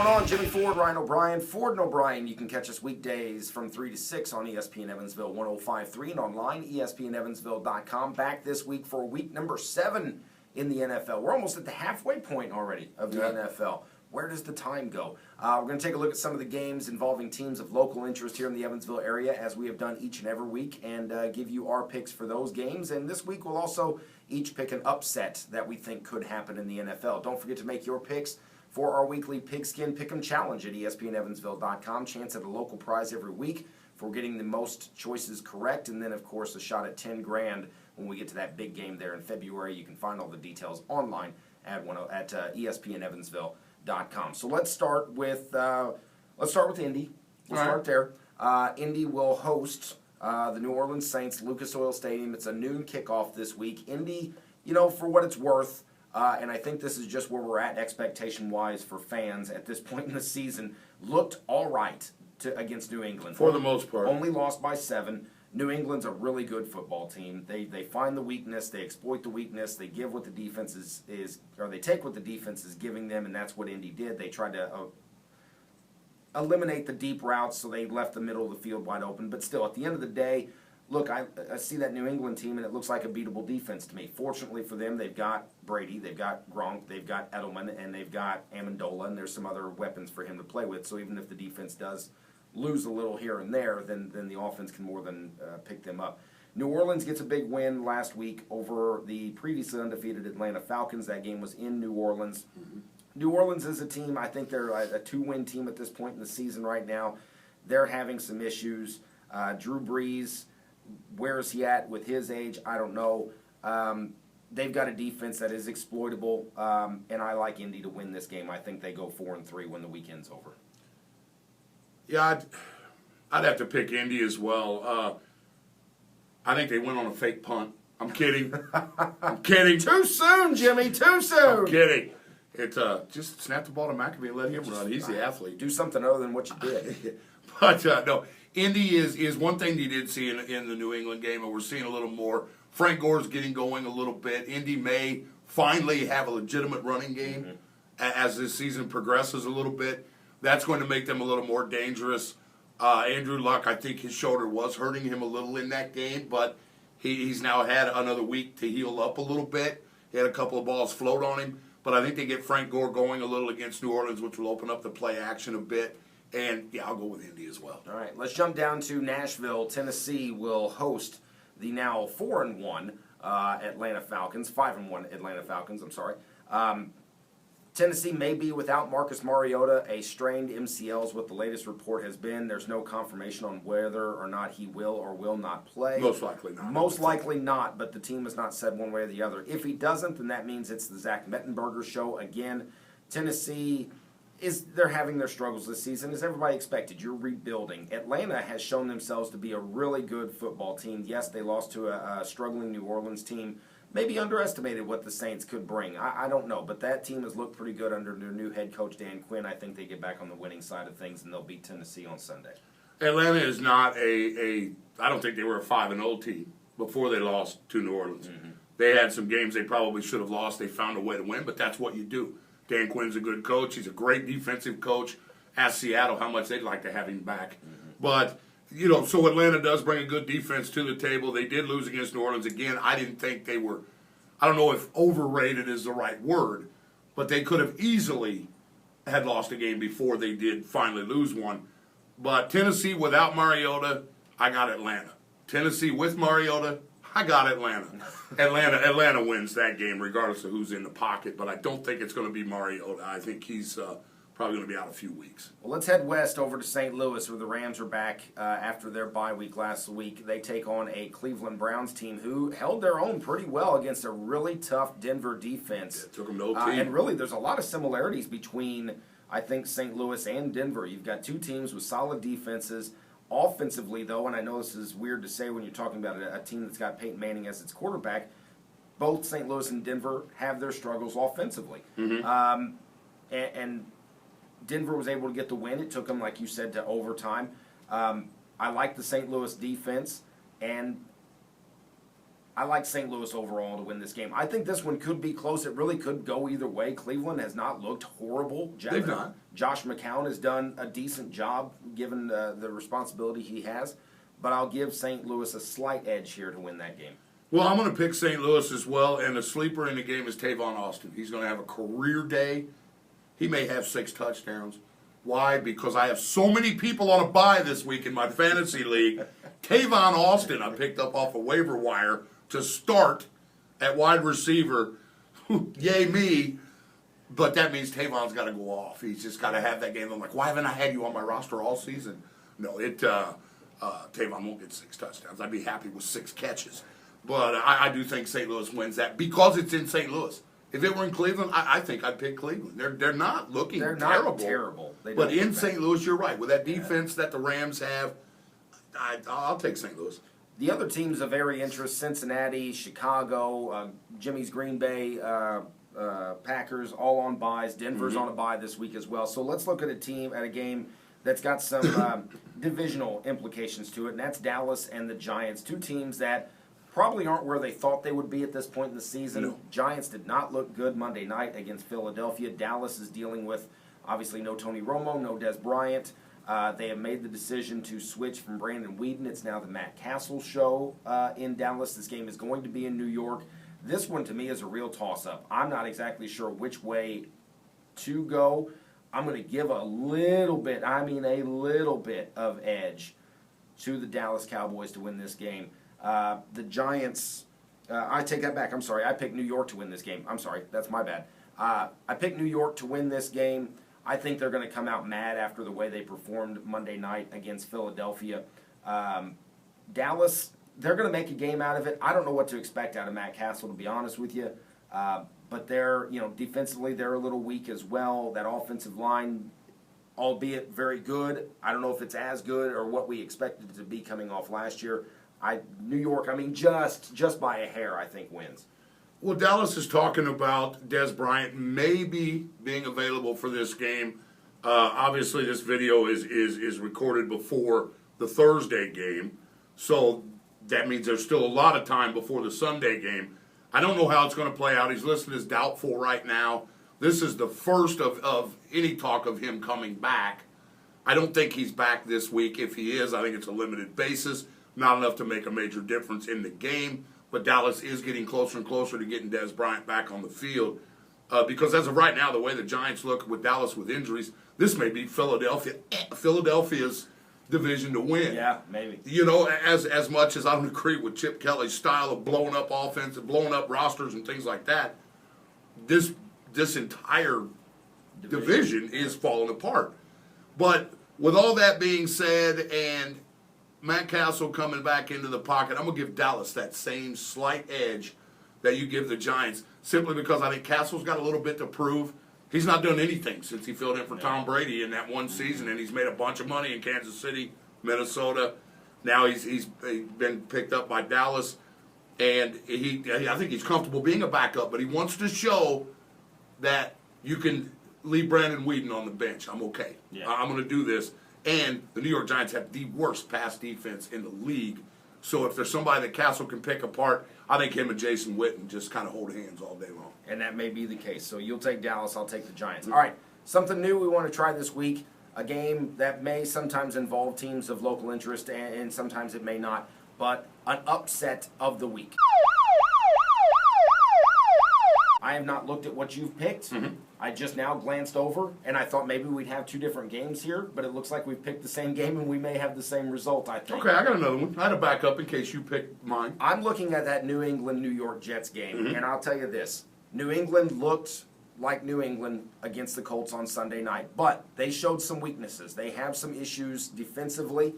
going on? Jimmie Ford Ryan O'Bryan. Ford and O'Brien. You can catch us weekdays from 3 to 6 on ESPN Evansville 105.3 and online, ESPN.youtube. Back this week for week number 7 in the NFL. We're almost at the halfway point already of the NFL. Where does the time go? We're going to take a look at some of the games involving teams of local interest here in the Evansville area, as we have done each and every week, and give you our picks for those games. And this week we'll also each pick an upset that we think could happen in the NFL. Don't forget to make your picks for our weekly Pigskin Pick'em Challenge at ESPNEvansville.com. Chance at a local prize every week for getting the most choices correct, and then, of course, a shot at $10,000 when we get to that big game there in February. You can find all the details online at ESPNEvansville.com. So let's start with Indy. We'll start there. Indy will host the New Orleans Saints, Lucas Oil Stadium. It's a noon kickoff this week. Indy, for what it's worth, and I think this is just where we're at expectation-wise for fans at this point in the season, looked all right against New England. For the most part. Only lost by 7. New England's a really good football team. They find the weakness, they exploit the weakness, they give what the defense they take what the defense is giving them, and that's what Indy did. They tried to eliminate the deep routes, so they left the middle of the field wide open. But still, at the end of the day, look, I see that New England team, and it looks like a beatable defense to me. Fortunately for them, they've got Brady, they've got Gronk, they've got Edelman, and they've got Amendola, and there's some other weapons for him to play with. So even if the defense does lose a little here and there, then the offense can more than pick them up. New Orleans gets a big win last week over the previously undefeated Atlanta Falcons. That game was in New Orleans. Mm-hmm. New Orleans is a team, I think they're a 2-win team at this point in the season right now. They're having some issues. Drew Brees, where is he at with his age? I don't know. They've got a defense that is exploitable, and I like Indy to win this game. I think they go 4-3 when the weekend's over. Yeah, I'd have to pick Indy as well. I think they went on a fake punt. I'm kidding. I'm kidding. Too soon, Jimmy. Too soon. I'm kidding. Just snap the ball to McAfee and let him run. He's the athlete. Do something other than what you did. But, no, Indy is one thing you did see in the New England game, and we're seeing a little more. Frank Gore's getting going a little bit. Indy may finally have a legitimate running game as this season progresses a little bit. That's going to make them a little more dangerous. Andrew Luck, I think his shoulder was hurting him a little in that game, but he's now had another week to heal up a little bit. He had a couple of balls float on him, but I think they get Frank Gore going a little against New Orleans, which will open up the play action a bit. And, yeah, I'll go with Indy as well. All right, let's jump down to Nashville. Tennessee will host the now 4-1 Atlanta Falcons, 5-1 Atlanta Falcons, I'm sorry. Tennessee may be without Marcus Mariota. A strained MCL is what the latest report has been. There's no confirmation on whether or not he will or will not play. Most likely not. Most likely not, but the team has not said one way or the other. If he doesn't, then that means it's the Zach Mettenberger show again. Tennessee, they're having their struggles this season, as everybody expected. You're rebuilding. Atlanta has shown themselves to be a really good football team. Yes, they lost to a struggling New Orleans team. Maybe underestimated what the Saints could bring. I don't know, but that team has looked pretty good under their new head coach, Dan Quinn. I think they get back on the winning side of things, and they'll beat Tennessee on Sunday. Atlanta is not I don't think they were a 5-0 team before they lost to New Orleans. Mm-hmm. They had some games they probably should have lost. They found a way to win, but that's what you do. Dan Quinn's a good coach. He's a great defensive coach. Ask Seattle how much they'd like to have him back. Mm-hmm. But, so Atlanta does bring a good defense to the table. They did lose against New Orleans again. I didn't think they were, I don't know if overrated is the right word, but they could have easily had lost a game before they did finally lose one. But Tennessee without Mariota, I got Atlanta. Tennessee with Mariota, I got Atlanta. Atlanta wins that game regardless of who's in the pocket, but I don't think it's going to be Mariota. I think he's probably going to be out a few weeks. Well, let's head west over to St. Louis, where the Rams are back after their bye week last week. They take on a Cleveland Browns team who held their own pretty well against a really tough Denver defense. Yeah, took them to OT. And really, there's a lot of similarities between, I think, St. Louis and Denver. You've got two teams with solid defenses. Offensively, though, and I know this is weird to say when you're talking about a team that's got Peyton Manning as its quarterback, both St. Louis and Denver have their struggles offensively. Mm-hmm. And Denver was able to get the win. It took them, like you said, to overtime. I like the St. Louis defense, and I like St. Louis overall to win this game. I think this one could be close. It really could go either way. Cleveland has not looked horrible. They've not. Josh McCown has done a decent job given the responsibility he has. But I'll give St. Louis a slight edge here to win that game. Well, I'm going to pick St. Louis as well, and the sleeper in the game is Tavon Austin. He's going to have a career day. He may have 6 touchdowns. Why? Because I have so many people on a bye this week in my fantasy league. Tavon Austin I picked up off a waiver wire to start at wide receiver. Yay me. But that means Tavon's got to go off. He's just got to have that game. I'm like, why haven't I had you on my roster all season? No, Tavon won't get 6 touchdowns. I'd be happy with 6 catches. But I do think St. Louis wins that because it's in St. Louis. If it were in Cleveland, I think I'd pick Cleveland. They're not looking terrible. They're not terrible. But in St. Louis, you're right. With that defense that the Rams have, I'll take St. Louis. The other teams of very interest, Cincinnati, Chicago, Jimmy's Green Bay, Packers, all on byes. Denver's on a bye this week as well. So let's look at a game that's got some divisional implications to it, and that's Dallas and the Giants, 2 teams that probably aren't where they thought they would be at this point in the season. No. Giants did not look good Monday night against Philadelphia. Dallas is dealing with, obviously, no Tony Romo, no Des Bryant. They have made the decision to switch from Brandon Weeden. It's now the Matt Castle show in Dallas. This game is going to be in New York. This one, to me, is a real toss-up. I'm not exactly sure which way to go. I'm going to give a little bit of edge to the Dallas Cowboys to win this game. The Giants, I take that back. I'm sorry. I picked New York to win this game. I'm sorry. That's my bad. I picked New York to win this game. I think they're going to come out mad after the way they performed Monday night against Philadelphia. Dallas, they're going to make a game out of it. I don't know what to expect out of Matt Castle, to be honest with you. But they're, defensively, they're a little weak as well. That offensive line, albeit very good, I don't know if it's as good or what we expected it to be coming off last year. New York, just by a hair, I think wins. Well, Dallas is talking about Des Bryant maybe being available for this game. Obviously, this video is recorded before the Thursday game, so that means there's still a lot of time before the Sunday game. I don't know how it's going to play out. He's listed as doubtful right now. This is the first of any talk of him coming back. I don't think he's back this week. If he is, I think it's a limited basis. Not enough to make a major difference in the game, but Dallas is getting closer and closer to getting Des Bryant back on the field. Because as of right now, the way the Giants look with Dallas with injuries, this may be Philadelphia's division to win. Yeah, maybe. As much as I don't agree with Chip Kelly's style of blowing up offense and blowing up rosters and things like that, this entire division is falling apart. But with all that being said, and Matt Castle coming back into the pocket, I'm going to give Dallas that same slight edge that you give the Giants, simply because I think Castle's got a little bit to prove. He's not done anything since he filled in for Tom Brady in that one season, and he's made a bunch of money in Kansas City, Minnesota. Now he's been picked up by Dallas, and I think he's comfortable being a backup, but he wants to show that you can leave Brandon Weeden on the bench. I'm okay. Yeah. I'm going to do this. And the New York Giants have the worst pass defense in the league. So if there's somebody that Castle can pick apart, I think him and Jason Witten just kind of hold hands all day long. And that may be the case. So you'll take Dallas, I'll take the Giants. All right, something new we want to try this week. A game that may sometimes involve teams of local interest and sometimes it may not. But an upset of the week. I have not looked at what you've picked. I just now glanced over, and I thought maybe we'd have 2 different games here, but it looks like we've picked the same game, and we may have the same result, I think. Okay, I got another one. I had a backup in case you picked mine. I'm looking at that New England-New York Jets game, and I'll tell you this. New England looked like New England against the Colts on Sunday night, but they showed some weaknesses. They have some issues defensively.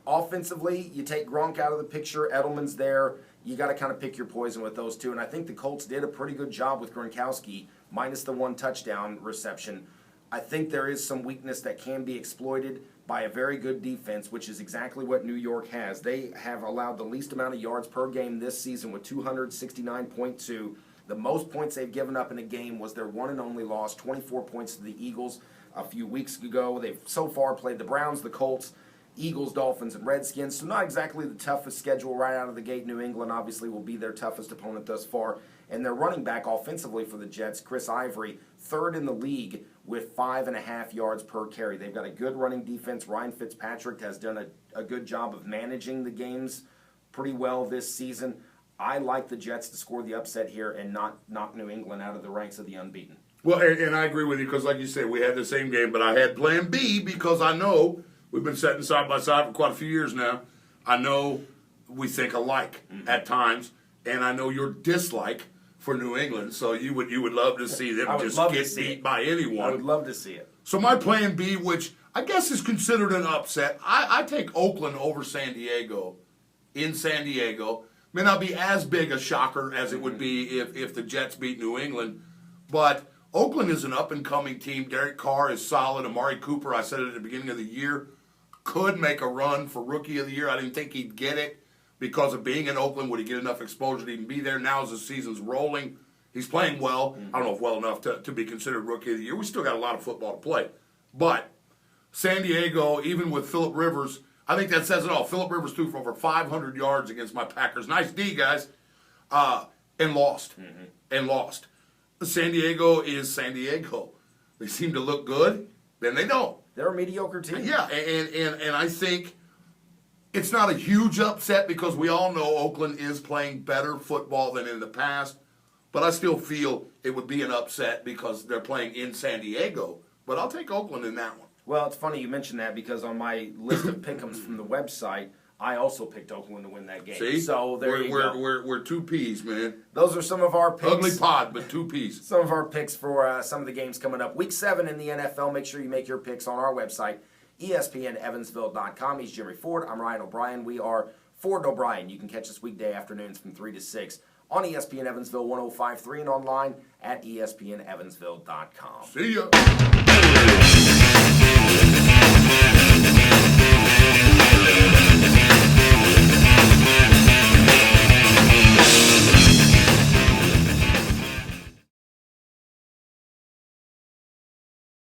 Offensively, you take Gronk out of the picture, Edelman's there. You got to kind of pick your poison with those two. And I think the Colts did a pretty good job with Gronkowski, minus the 1 touchdown reception. I think there is some weakness that can be exploited by a very good defense, which is exactly what New York has. They have allowed the least amount of yards per game this season with 269.2. The most points they've given up in a game was their one and only loss, 24 points to the Eagles a few weeks ago. They've so far played the Browns, the Colts, Eagles, Dolphins, and Redskins. So not exactly the toughest schedule right out of the gate. New England obviously will be their toughest opponent thus far. And their running back offensively for the Jets, Chris Ivory, third in the league with 5.5 yards per carry. They've got a good running defense. Ryan Fitzpatrick has done a good job of managing the games pretty well this season. I like the Jets to score the upset here and not knock New England out of the ranks of the unbeaten. Well, and I agree with you because, like you said, we had the same game, but I had Plan B because I know we've been sitting side by side for quite a few years now. I know we think alike at times, and I know your dislike for New England. So you would love to see them just get beat by anyone. I would love to see it. So my Plan B, which I guess is considered an upset, I take Oakland over San Diego in San Diego. May not be as big a shocker as it would be if the Jets beat New England, but Oakland is an up-and-coming team. Derek Carr is solid. Amari Cooper, I said it at the beginning of the year, could make a run for Rookie of the Year. I didn't think he'd get it because of being in Oakland. Would he get enough exposure to even be there? Now as the season's rolling, he's playing well. I don't know if well enough to be considered Rookie of the Year. We still got a lot of football to play. But San Diego, even with Phillip Rivers, I think that says it all. Phillip Rivers threw for over 500 yards against my Packers. Nice D, guys. And lost. And lost. San Diego is San Diego. They seem to look good, then they don't. They're a mediocre team. Yeah, and I think it's not a huge upset because we all know Oakland is playing better football than in the past, but I still feel it would be an upset because they're playing in San Diego. But I'll take Oakland in that one. Well, it's funny you mentioned that because on my list of pick'ems from the website, I also picked Oakland to win that game. See? So there you go. We're two peas, man. Those are some of our picks. Ugly pod, but two peas. Some of our picks for some of the games coming up. Week 7 in the NFL. Make sure you make your picks on our website, ESPN.evansville.com. He's Jimmie Ford. I'm Ryan O'Brien. We are Ford and O'Brien. You can catch us weekday afternoons from 3 to 6 on ESPN Evansville 105.3 and online at ESPNEvansville.com. See ya.